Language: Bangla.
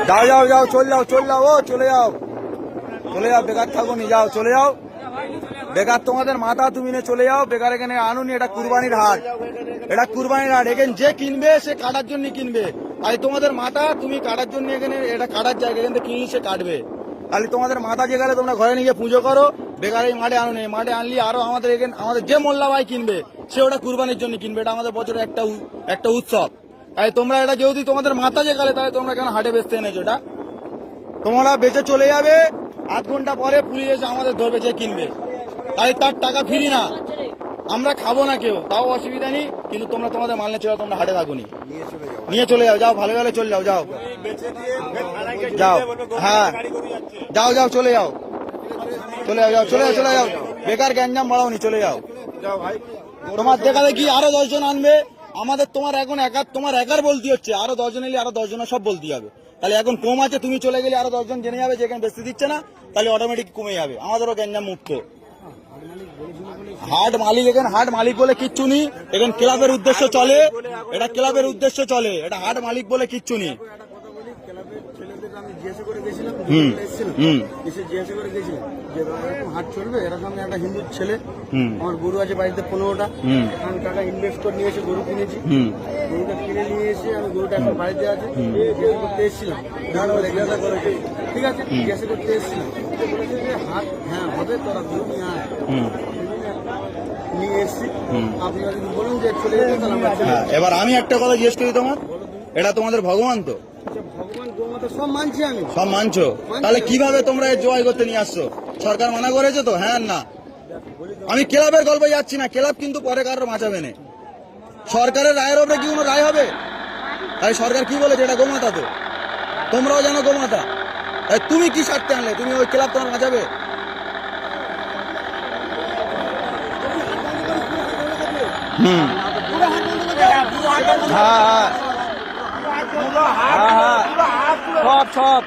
যাও যাও যাও, চলে যাও চলে যাও, ও চলে যাও চলে যাও, বেকার থাকো নি, যাও চলে যাও। বেকার তোমাদের মাথা তুমি নিয়ে চলে যাও, বেকার এখানে আনুনি। এটা কুরবানির হাট, এটা কুরবানির হাট। এখানে যে কিনবে সে কাটার জন্য কিনবে। আর তোমাদের মাথা তুমি কাটার জন্য, এখানে এটা কাটার জায়গা, এখান থেকে কিনলে সে কাটবে। তাহলে তোমাদের মাথা যেখানে তোমরা ঘরে নিয়ে পুজো করো, বেকার এই মাঠে আনুনি। মাঠে আনলি আরো আমাদের এখানে আমাদের যে মোল্লা ভাই কিনবে সে ওটা কুরবানির জন্য কিনবে। এটা আমাদের বছরের একটা উৎসব। তাই তোমরা এটা যেহেতু তোমাদের মাথা যেখানে, তাহলে তোমরা কেন হাটে বেচতে এনেছো? এটা তোমরা বেচে চলে যাবে, আধ ঘন্টা পরে পুলিশ এসে আমাদের ধরবে যে কিনবে। তাই তার টাকা ফিরি না, আমরা খাবো না কেউ, তাও অসুবিধা নেই। কিন্তু তোমরা তোমাদের মাল নিয়ে চলে যাও, তোমরা হাটে থাকুনি, নিয়ে চলে যাও। যাও ভালো ভালো চলে যাও, যাও যাও, হ্যাঁ যাও যাও চলে যাও, চলে যাও, যাও চলে যাও, চলে যাও। বেকার গ্যাঞ্জাম বাড়াওনি, চলে যাও। তোমার দেখা দেখি আরো 10 জন আনবে আমাদের। তোমার একার বলতে হচ্ছে, আরো 10 জন এলে আরো 10 জনের সব বলতে হবে। তাহলে এখন কম আছে, তুমি চলে গেলে আরো 10 জন জেনে যাবে যে এখানে বেশি দিচ্ছে না, তাহলে অটোমেটিক কমে যাবে। আমাদেরও গ্যাঞ্জাম মুক্ত। হাট মালিক, এখানে হাট মালিক বলে কিচ্ছু নেই। এখানে ক্লাবের উদ্দেশ্য চলে, এটা ক্লাবের উদ্দেশ্য চলে, এটা হাট মালিক বলে কিচ্ছু নেই। হাট চলবে, এরকম একটা হিন্দু ছেলে, আমার গরু আছে বাড়িতে 15টা, আমি টাকা ইনভেস্ট করে নিয়ে এসে গরু কিনেছি। গরুটা কিনে নিয়ে এসে আমি গরুটা এখন বাড়িতে আছে, জিজ্ঞাসা করতে এসেছিলাম। ঠিক আছে, জিজ্ঞাসা করতে এসেছিলাম, বলেছে যে হাট হ্যাঁ হবে, তোরা গরু নিয়ে আয়। নিয়ে এসেছি, আপনারা যদি বলুন যে চলে যেতে, তাহলে আমরা চলে যাবো। এবার আমি একটা কথা জিজ্ঞেস করি, তোমার এটা তোমাদের ভগবান তো? ভগবান গোমাতা সব মানছি আমি, সব মানছো, তাহলে কিভাবে তোমরা জয় করতে নিয়ে আসছো? সরকার মানা করেছে তো? হ্যাঁ না, আমি ক্লাবের গল্পে যাচ্ছি না। ক্লাব কিন্তু পরে কারোর বাঁচাবে না। সরকারের রায়ের ওপরে কি কোনো রায় হবে? তাই সরকার কি বলেছে? এটা গোমাতা তো, তোমরাও জানো গোমাতা। তাই তুমি কি স্বার্থে আনলে? তুমি ওই ক্লাব তোমার বাঁচাবে? হ্যাঁ হ্যাঁ হ্যাঁ, সব